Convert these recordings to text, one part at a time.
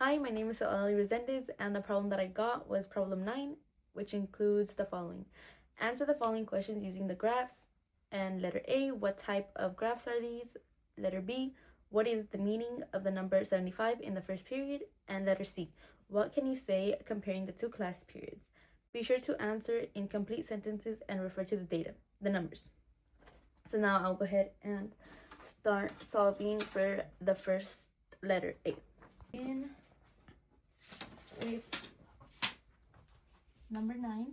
Hi, my name is Ali Resendez, and the problem that I got was problem 9, which includes the following. Answer the following questions using the graphs. And letter A, what type of graphs are these? Letter B, what is the meaning of the number 75 in the first period? And letter C, what can you say comparing the two class periods? Be sure to answer in complete sentences and refer to the data, the numbers. So now I'll go ahead and start solving for the first letter A. In with number 9.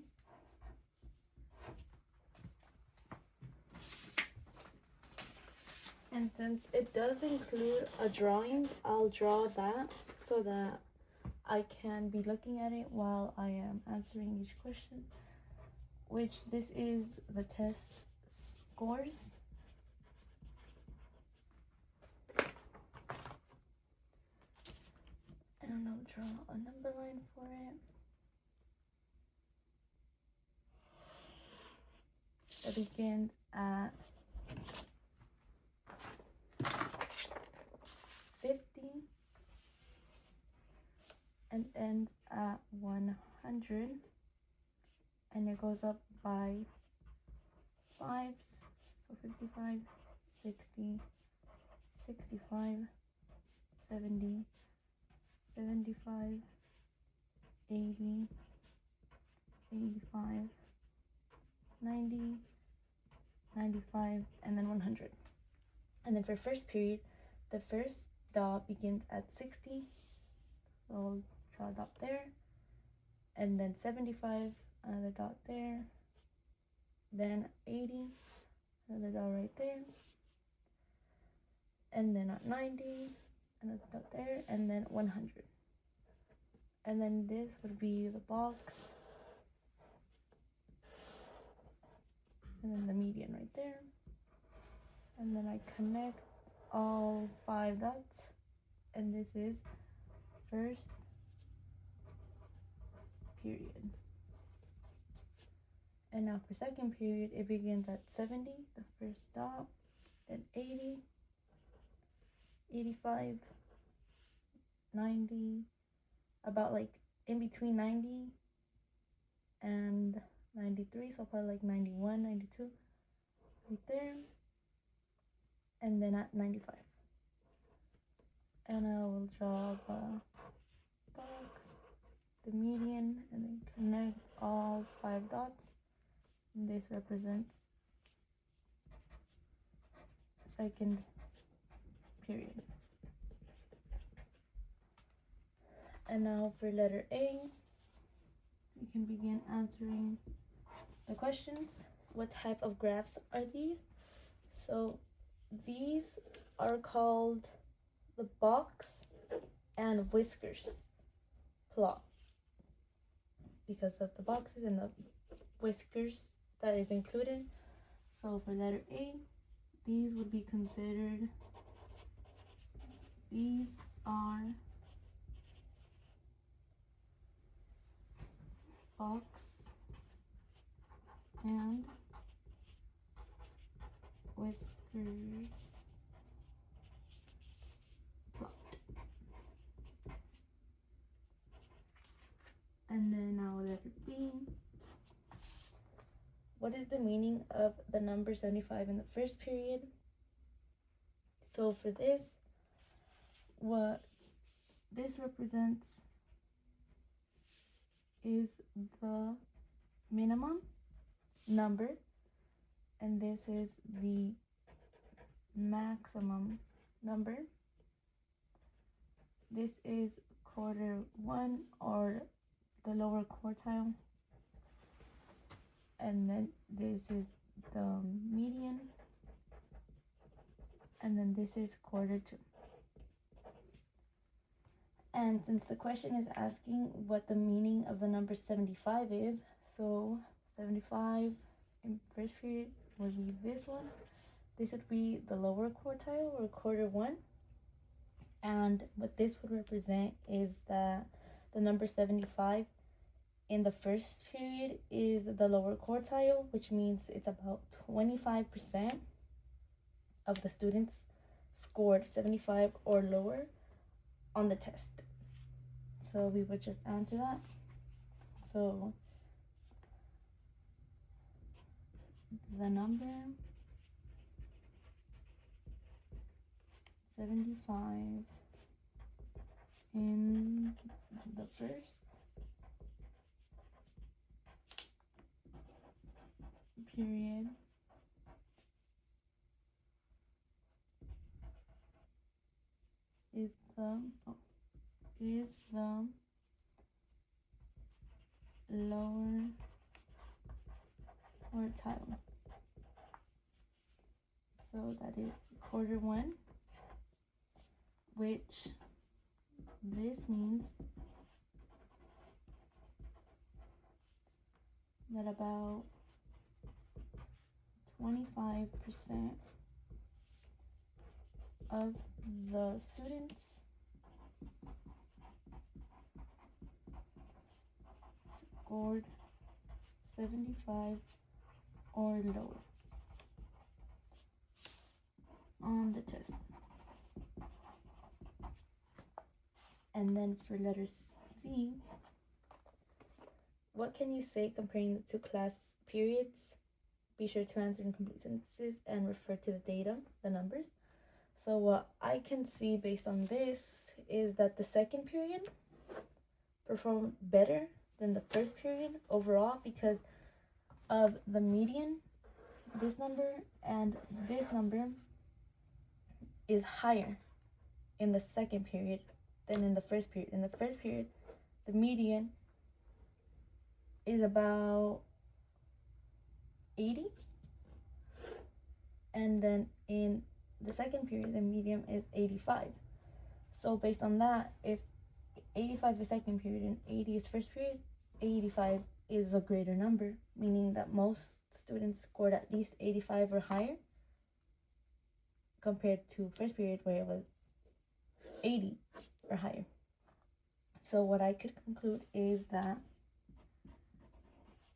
And since it does include a drawing, I'll draw that so that I can be looking at it while I am answering each question, which this is the test scores. And I'll draw a number line for it. It begins at 50 and ends at 100, and it goes up by 5s, so 55, 60, 65, 70, 75, 80, 85, 90, 95, and then 100. And then for first period, the first dot begins at 60, so I'll draw a dot there, and then 75, another dot there, then 80, another dot right there, and then at 90, another dot there, and then 100. And then this would be the box, and then the median right there, and then I connect all 5 dots, and this is first period. And now for second period, it begins at 70, the first dot, then 80, 85, 90, about like in between 90 and 93, so probably like 91, 92, right there, and then at 95. And I will draw the box, the median, and then connect all 5 dots. And this represents second period. And now for letter A, you can begin answering the questions. What type of graphs are these? So these are called the box and whiskers plot because of the boxes and the whiskers that is included. So for letter A, these would be considered, these are box and whiskers plot. And then now letter B. What is the meaning of the number 75 in the first period? So for this, what this represents is the minimum number, and this is the maximum number. This is quarter 1 or the lower quartile, and then this is the median, and then this is quarter 2. And since the question is asking what the meaning of the number 75 is, so 75 in first period would be this one. This would be the lower quartile or quarter 1. And what this would represent is that the number 75 in the first period is the lower quartile, which means it's about 25% of the students scored 75 or lower on the test. So we would just answer that. So the number 75 in the first period is the lower quartile. So that is quarter one, which this means that about 25% of the students scored 75 or lower on the test. And then for letter C, what can you say comparing the two class periods? Be sure to answer in complete sentences and refer to the data, the numbers. So what I can see based on this is that the second period performed better than the first period overall because of the median. This number and this number is higher in the second period than in the first period. In the first period, the median is about 80, and then in the second period, the median is 85. So based on that, if 85 is second period and 80 is first period, 85 is a greater number, meaning that most students scored at least 85 or higher compared to first period where it was 80 or higher. So what I could conclude is that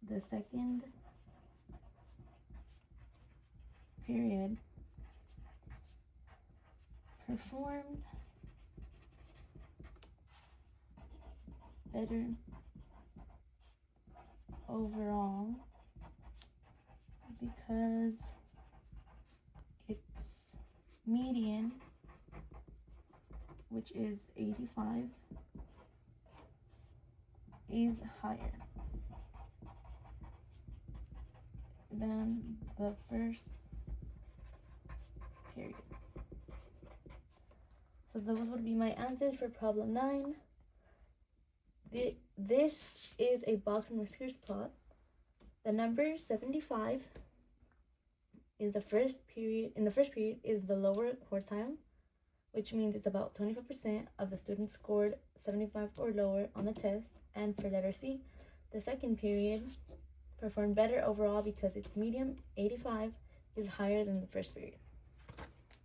the second period performed better overall because its median, which is 85, is higher than the first period. So those would be my answers for problem 9. This is a box and whiskers plot. The number 75 is the first period. In the first period is the lower quartile, which means it's about 25% of the students scored 75 or lower on the test. And for letter C, the second period performed better overall because its median, 85, is higher than the first period.